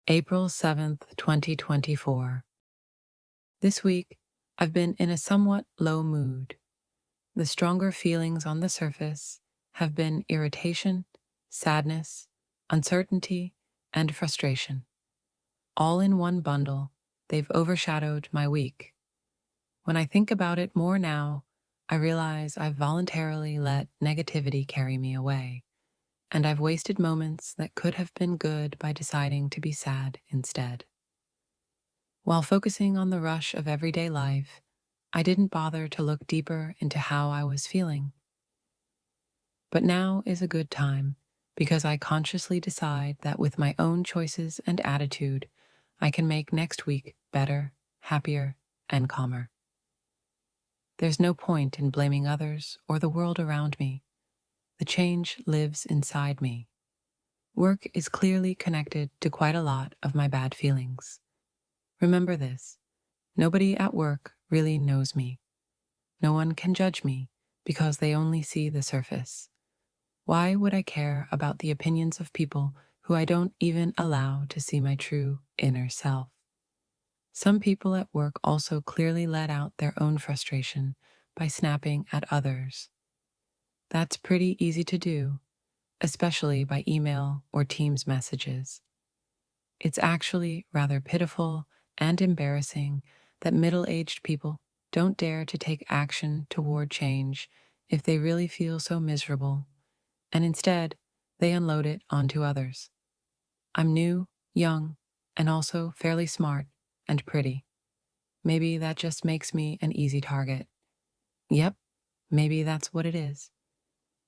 April 7th, 2024. This week, I've been in a somewhat low mood. The stronger feelings on the surface have been irritation, sadness, uncertainty, and frustration. All in one bundle, they've overshadowed my week. When I think about it more now, I realize I've voluntarily let negativity carry me away, and I've wasted moments that could have been good by deciding to be sad instead. While focusing on the rush of everyday life, I didn't bother to look deeper into how I was feeling. But now is a good time because I consciously decide that with my own choices and attitude, I can make next week better, happier, and calmer. There's no point in blaming others or the world around me. The change lives inside me. Work is clearly connected to quite a lot of my bad feelings. Remember this. Nobody at work really knows me. No one can judge me because they only see the surface. Why would I care about the opinions of people who I don't even allow to see my true inner self? Some people at work also clearly let out their own frustration by snapping at others. That's pretty easy to do, especially by email or Teams messages. It's actually rather pitiful and embarrassing that middle-aged people don't dare to take action toward change if they really feel so miserable, and instead, they unload it onto others. I'm new, young, and also fairly smart and pretty. Maybe that just makes me an easy target. Yep, maybe that's what it is.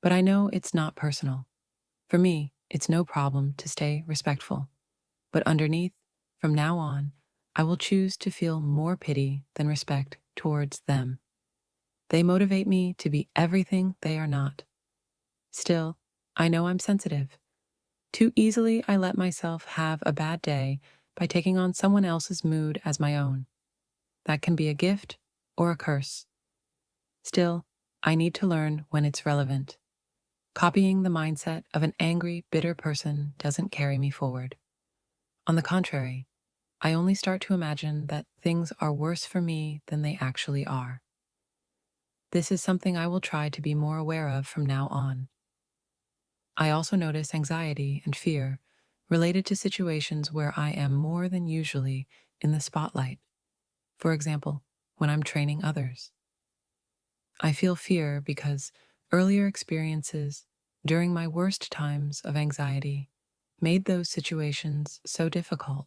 But I know it's not personal. For me, it's no problem to stay respectful. But underneath, from now on, I will choose to feel more pity than respect towards them. They motivate me to be everything they are not. Still, I know I'm sensitive. Too easily I let myself have a bad day by taking on someone else's mood as my own. That can be a gift or a curse. Still, I need to learn when it's relevant. Copying the mindset of an angry, bitter person doesn't carry me forward. On the contrary, I only start to imagine that things are worse for me than they actually are. This is something I will try to be more aware of from now on. I also notice anxiety and fear related to situations where I am more than usually in the spotlight. For example, when I'm training others. I feel fear because earlier experiences during my worst times of anxiety made those situations so difficult.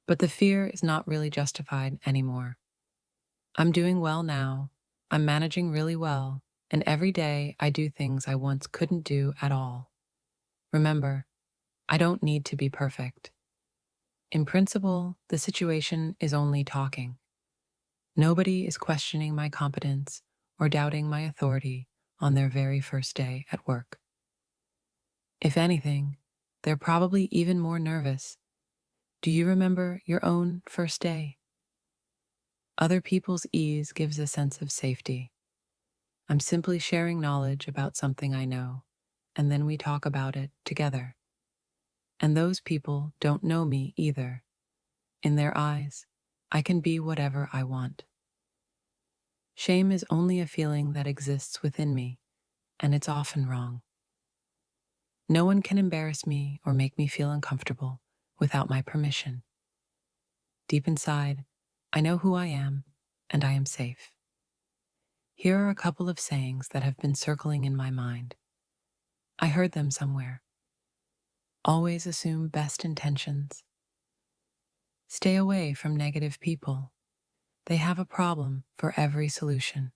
But the fear is not really justified anymore. I'm doing well now, I'm managing really well, and every day I do things I once couldn't do at all. Remember, I don't need to be perfect. In principle, the situation is only talking. Nobody is questioning my competence or doubting my authority on their very first day at work. If anything, they're probably even more nervous. Do you remember your own first day? Other people's ease gives a sense of safety. I'm simply sharing knowledge about something I know, and then we talk about it together. And those people don't know me either. In their eyes, I can be whatever I want. Shame is only a feeling that exists within me, and it's often wrong. No one can embarrass me or make me feel uncomfortable without my permission. Deep inside, I know who I am, and I am safe. Here are a couple of sayings that have been circling in my mind. I heard them somewhere. Always assume best intentions. Stay away from negative people. They have a problem for every solution.